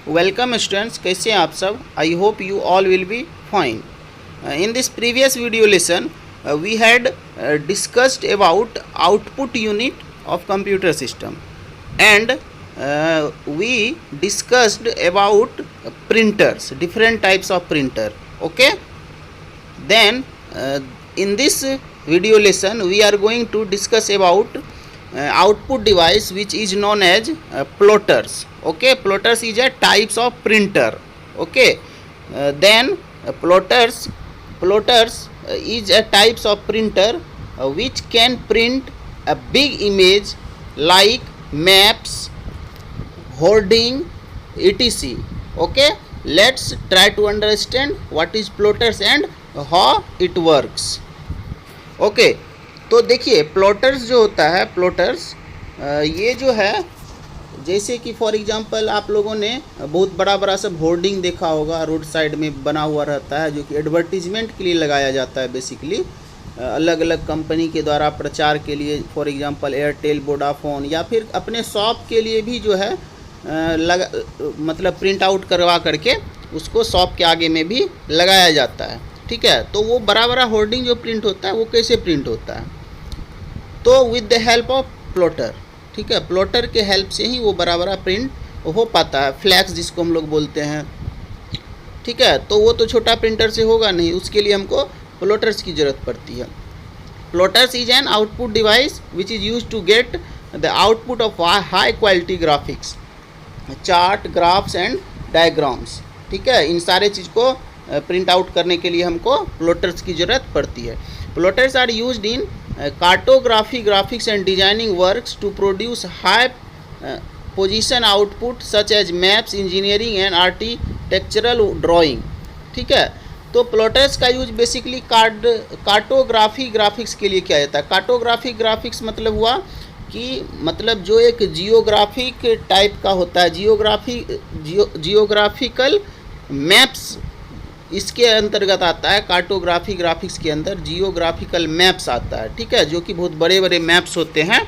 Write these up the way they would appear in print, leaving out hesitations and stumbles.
Welcome students, कैसे हैं आप सब। I hope you all will be fine. In this previous video lesson we had discussed about output unit of computer system, and we discussed about printers, different types of printer. Okay, then in this video lesson we are going to discuss about output device which is known as plotters. Okay, plotters is a types of printer. Okay, then plotters is a types of printer which can print a big image like maps, hoarding, etc. Okay, let's try to understand what is plotters and how it works. Okay, तो देखिए plotters जो होता है, plotters ये जो है, जैसे कि फॉर एग्जांपल आप लोगों ने बहुत बड़ा बड़ा सब होर्डिंग देखा होगा, रोड साइड में बना हुआ रहता है, जो कि एडवर्टीजमेंट के लिए लगाया जाता है। बेसिकली अलग अलग कंपनी के द्वारा प्रचार के लिए, फॉर एग्जांपल एयरटेल, वोडाफोन, या फिर अपने शॉप के लिए भी जो है मतलब प्रिंट आउट करवा करके उसको शॉप के आगे में भी लगाया जाता है। ठीक है, तो वो बड़ा बड़ा होर्डिंग जो प्रिंट होता है वो कैसे प्रिंट होता है, तो with the help of plotter. ठीक है, प्लॉटर के हेल्प से ही वो बड़ा बड़ा प्रिंट हो पाता है। फ्लैक्स जिसको हम लोग बोलते हैं। ठीक है, तो वो तो छोटा प्रिंटर से होगा नहीं, उसके लिए हमको प्लॉटर्स की ज़रूरत पड़ती है। Plotters is an output device which is use to get the output of high quality graphics, chart, graphs and diagrams. ठीक है, इन सारे चीज़ को प्रिंट आउट करने के लिए हमको प्लॉटर्स की ज़रूरत पड़ती है। Plotters are used in cartography, graphics and designing works to produce high position output such as maps, engineering and architectural drawing. ठीक है, तो प्लॉटर्स का यूज बेसिकली कार्टोग्राफी ग्राफिक्स के लिए किया जाता है। कार्टोग्राफी ग्राफिक्स मतलब हुआ कि मतलब जो एक जियोग्राफिक टाइप का होता है, जियोग्राफिकल मैप्स इसके अंतर्गत आता है। कार्टोग्राफी ग्राफिक्स के अंदर जियोग्राफिकल मैप्स आता है। ठीक है, जो कि बहुत बड़े बड़े मैप्स होते हैं।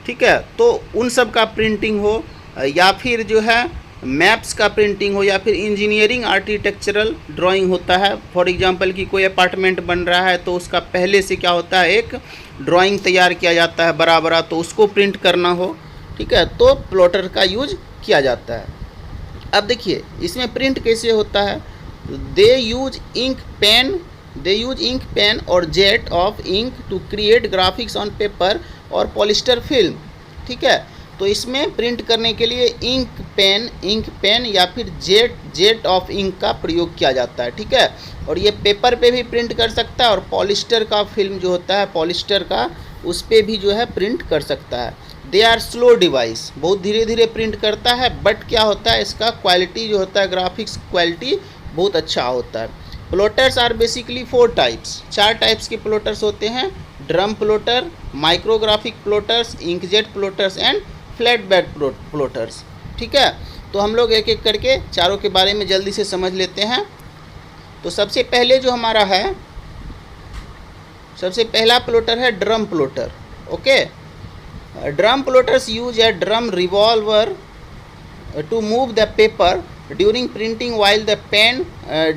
ठीक है, तो उन सब का प्रिंटिंग हो, या फिर जो है मैप्स का प्रिंटिंग हो, या फिर इंजीनियरिंग आर्किटेक्चरल ड्राइंग होता है। फॉर एग्जांपल कि कोई अपार्टमेंट बन रहा है तो उसका पहले से क्या होता है, एक ड्राइंग तैयार किया जाता है बड़ा बड़ा, तो उसको प्रिंट करना हो। ठीक है, तो प्लॉटर का यूज किया जाता है। अब देखिए इसमें प्रिंट कैसे होता है। दे यूज इंक पेन और jet of ink to create graphics on paper और पॉलिस्टर फिल्म। ठीक है, तो इसमें प्रिंट करने के लिए इंक पेन या फिर जेट ऑफ इंक का प्रयोग किया जाता है। ठीक है, और ये पेपर पे भी प्रिंट कर सकता है, और पॉलिस्टर का फिल्म जो होता है, पॉलिस्टर का, उस पर भी जो है प्रिंट कर सकता है। दे आर स्लो डिवाइस, बहुत धीरे धीरे प्रिंट करता है, बट क्या होता है, इसका क्वालिटी जो होता है, ग्राफिक्स क्वालिटी बहुत अच्छा होता है। Plotters are basically 4 types, 4 types के प्लॉटर्स होते हैं। Drum plotter, micrographic plotters, inkjet plotters and flat bed plotters. ठीक है, तो हम लोग एक एक करके चारों के बारे में जल्दी से समझ लेते हैं। तो सबसे पहले जो हमारा है, सबसे पहला प्लॉटर है drum plotter. Okay, drum plotters use a drum revolver to move the paper during printing while the pen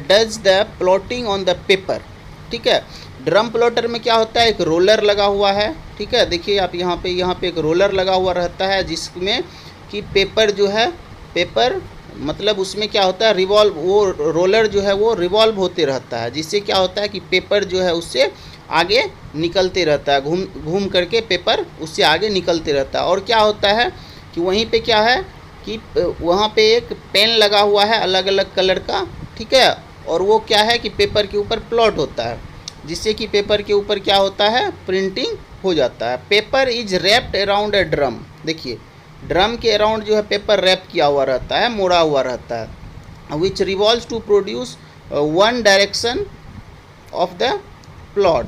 does the plotting on the paper. ठीक है, ड्रम प्लॉटर में क्या होता है, एक रोलर लगा हुआ है। ठीक है, देखिए आप यहाँ पे एक रोलर लगा हुआ रहता है, जिसमें कि पेपर जो है, पेपर मतलब उसमें क्या होता है, रिवॉल्व, वो रोलर जो है वो रिवॉल्व होते रहता है, जिससे क्या होता है कि पेपर जो है उससे आगे निकलते रहता है, घूम करके पेपर उससे आगे निकलते रहता है। और क्या होता है कि वहीं पे क्या है कि वहाँ पे एक पेन लगा हुआ है अलग अलग कलर का। ठीक है, और वो क्या है कि पेपर के ऊपर प्लॉट होता है, जिससे कि पेपर के ऊपर क्या होता है, प्रिंटिंग हो जाता है। Paper is wrapped around a drum. देखिए ड्रम के अराउंड जो है पेपर रैप किया हुआ रहता है, मोड़ा हुआ रहता है, which revolves to produce one direction of the plot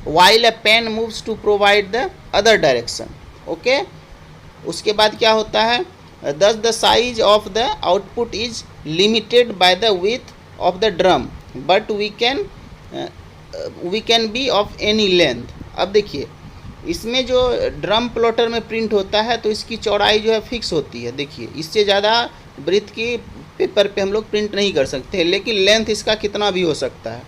while a pen moves to provide the other direction. Okay, उसके बाद क्या होता है, thus the size of the output is limited by the width of the drum but we can be of any length। अब देखिए इसमें जो drum plotter में प्रिंट होता है तो इसकी चौड़ाई जो है फिक्स होती है। देखिए इससे ज़्यादा ब्रीथ की पेपर पे हम लोग प्रिंट नहीं कर सकते, लेकिन लेंथ इसका कितना भी हो सकता है,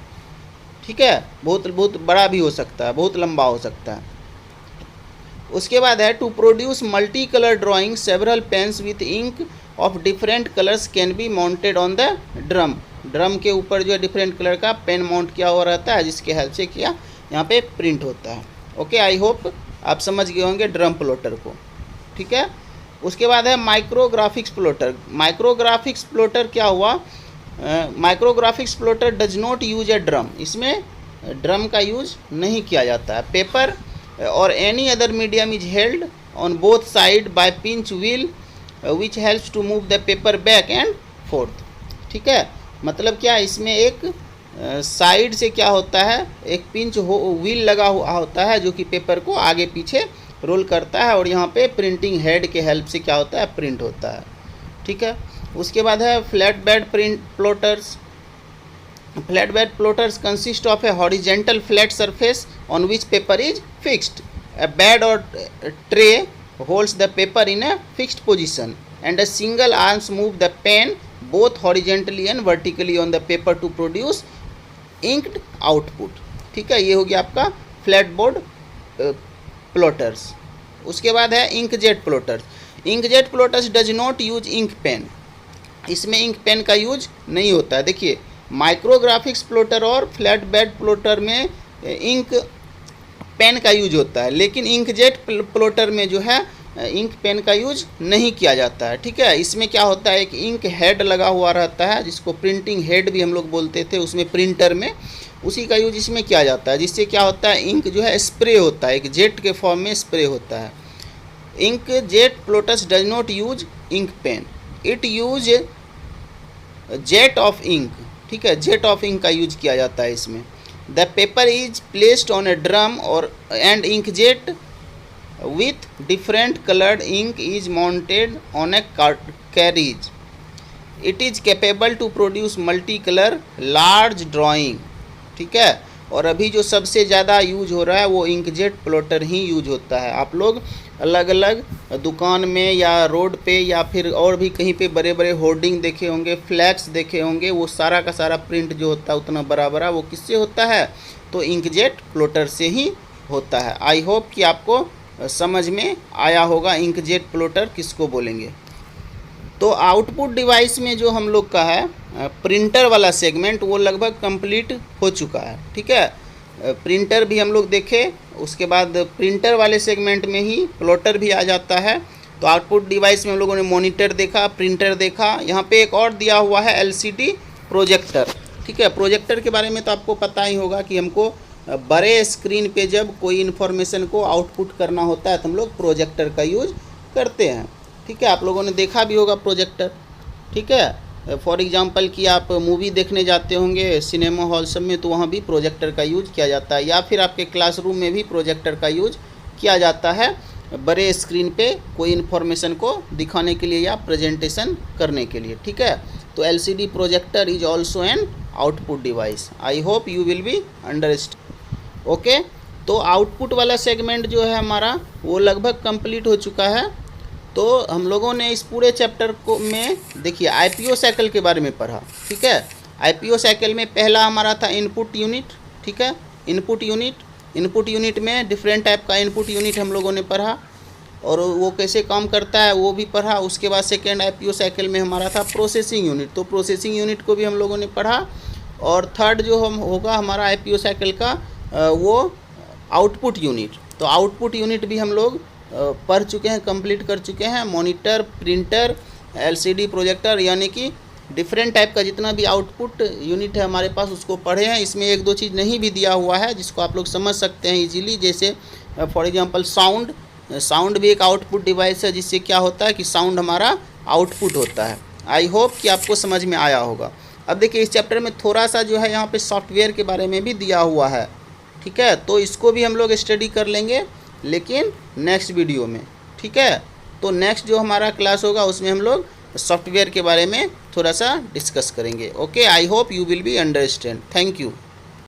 ठीक है, बहुत बहुत बड़ा भी हो सकता है, बहुत लंबा हो सकता है। उसके बाद है to produce multi colour drawing several pens with ink of different colours can be mounted on the drum. Drum के ऊपर जो है डिफरेंट कलर का पेन माउंट किया हुआ रहता है, जिसके हेल्प से क्या यहाँ पे प्रिंट होता है। ओके, आई होप आप समझ गए होंगे ड्रम प्लॉटर को, ठीक है। उसके बाद है माइक्रोग्राफिक्स प्लॉटर। माइक्रोग्राफिक्स प्लॉटर क्या हुआ, micrographics plotter does not use a drum. इसमें ड्रम का यूज नहीं किया जाता है। पेपर और any other medium is held on both side by pinch wheel which helps to move the paper back and forth, ठीक है। मतलब क्या, इसमें एक साइड से क्या होता है, एक पिंच व्हील लगा हुआ होता है जो कि पेपर को आगे पीछे रोल करता है, और यहाँ पे प्रिंटिंग हेड के हेल्प से क्या होता है, प्रिंट होता है, ठीक है। उसके बाद है flat bed print plotters. Flat bed plotters consist of A horizontal flat surface on which paper is fixed. A bed और tray holds the paper in a fixed position and a single arms move the pen both horizontally and vertically on the paper to produce inked output, ठीक है। ये हो गया आपका flat board plotters. उसके बाद है inkjet plotters. Inkjet plotters does not use ink pen. इसमें इंक पेन का यूज नहीं होता है। देखिए, माइक्रोग्राफिक्स प्लॉटर और फ्लैट बेड प्लॉटर में इंक पेन का यूज होता है, लेकिन इंकजेट प्लॉटर में जो है इंक पेन का यूज नहीं किया जाता है, ठीक है। इसमें क्या होता है, एक इंक हेड लगा हुआ रहता है जिसको प्रिंटिंग हेड भी हम लोग बोलते थे, उसमें प्रिंटर में उसी का यूज इसमें किया जाता है, जिससे क्या होता है, इंक जो है स्प्रे होता है, एक जेट के फॉर्म में स्प्रे होता है। Ink jet plotters does not use ink pen, it use jet of ink, ठीक है, जेट ऑफ इंक का यूज किया जाता है इसमें। The paper is placed on a drum or and inkjet with different colored ink is mounted on a carriage. It is capable to produce multicolor large drawing, ठीक है। और अभी जो सबसे ज़्यादा यूज हो रहा है वो इंकजेट प्लॉटर ही यूज होता है। आप लोग अलग अलग दुकान में या रोड पे या फिर और भी कहीं पे बड़े बड़े होर्डिंग देखे होंगे, फ्लैक्स देखे होंगे, वो सारा का सारा प्रिंट जो होता है उतना बड़ा बड़ा वो किससे होता है, तो इंकजेट प्लॉटर से ही होता है। आई होप कि आपको समझ में आया होगा इंकजेट प्लॉटर किसको बोलेंगे। तो आउटपुट डिवाइस में जो हम लोग का है प्रिंटर वाला सेगमेंट वो लगभग कंप्लीट हो चुका है, ठीक है। प्रिंटर भी हम लोग देखे, उसके बाद प्रिंटर वाले सेगमेंट में ही प्लॉटर भी आ जाता है। तो आउटपुट डिवाइस में हम लोगों ने मॉनिटर देखा, प्रिंटर देखा, यहाँ पे एक और दिया हुआ है एलसीडी प्रोजेक्टर, ठीक है। प्रोजेक्टर के बारे में तो आपको पता ही होगा कि हमको बड़े स्क्रीन पे जब कोई इन्फॉर्मेशन को आउटपुट करना होता है तो हम लोग प्रोजेक्टर का यूज करते हैं, ठीक है। आप लोगों ने देखा भी होगा प्रोजेक्टर, ठीक है। फॉर एग्जांपल कि आप मूवी देखने जाते होंगे सिनेमा हॉल सब में, तो वहाँ भी प्रोजेक्टर का यूज किया जाता है, या फिर आपके क्लासरूम में भी प्रोजेक्टर का यूज किया जाता है बड़े स्क्रीन पे कोई इन्फॉर्मेशन को दिखाने के लिए या प्रेजेंटेशन करने के लिए, ठीक है। तो LCD projector is also an output device. I hope you will be understand. Okay, तो आउटपुट वाला सेगमेंट जो है हमारा वो लगभग कंप्लीट हो चुका है। तो हम लोगों ने इस पूरे चैप्टर को में देखिए आईपीओ साइकिल के बारे में पढ़ा, ठीक है। आईपीओ साइकिल में पहला हमारा था इनपुट यूनिट, ठीक है। इनपुट यूनिट में डिफरेंट टाइप का इनपुट यूनिट हम लोगों ने पढ़ा और वो कैसे काम करता है वो भी पढ़ा। उसके बाद सेकेंड आईपीओ साइकिल में हमारा था प्रोसेसिंग यूनिट, तो प्रोसेसिंग यूनिट को भी हम लोगों ने पढ़ा। और थर्ड जो हम होगा हमारा आईपीओ साइकिल का वो आउटपुट यूनिट। तो आउटपुट यूनिट भी हम लोग पढ़ चुके हैं, कंप्लीट कर चुके हैं। मॉनिटर, प्रिंटर, एलसीडी प्रोजेक्टर, यानी कि डिफरेंट टाइप का जितना भी आउटपुट यूनिट है हमारे पास उसको पढ़े हैं। इसमें एक दो चीज़ नहीं भी दिया हुआ है जिसको आप लोग समझ सकते हैं इजीली, जैसे फॉर एग्जांपल साउंड भी एक आउटपुट डिवाइस है, जिससे क्या होता है कि साउंड हमारा आउटपुट होता है। आई होप कि आपको समझ में आया होगा। अब देखिए इस चैप्टर में थोड़ा सा जो है यहाँ पे सॉफ्टवेयर के बारे में भी दिया हुआ है, ठीक है। तो इसको भी हम लोग स्टडी कर लेंगे लेकिन नेक्स्ट वीडियो में, ठीक है। तो नेक्स्ट जो हमारा क्लास होगा उसमें हम लोग सॉफ्टवेयर के बारे में थोड़ा सा डिस्कस करेंगे। Okay, I hope you will be understand. Thank you.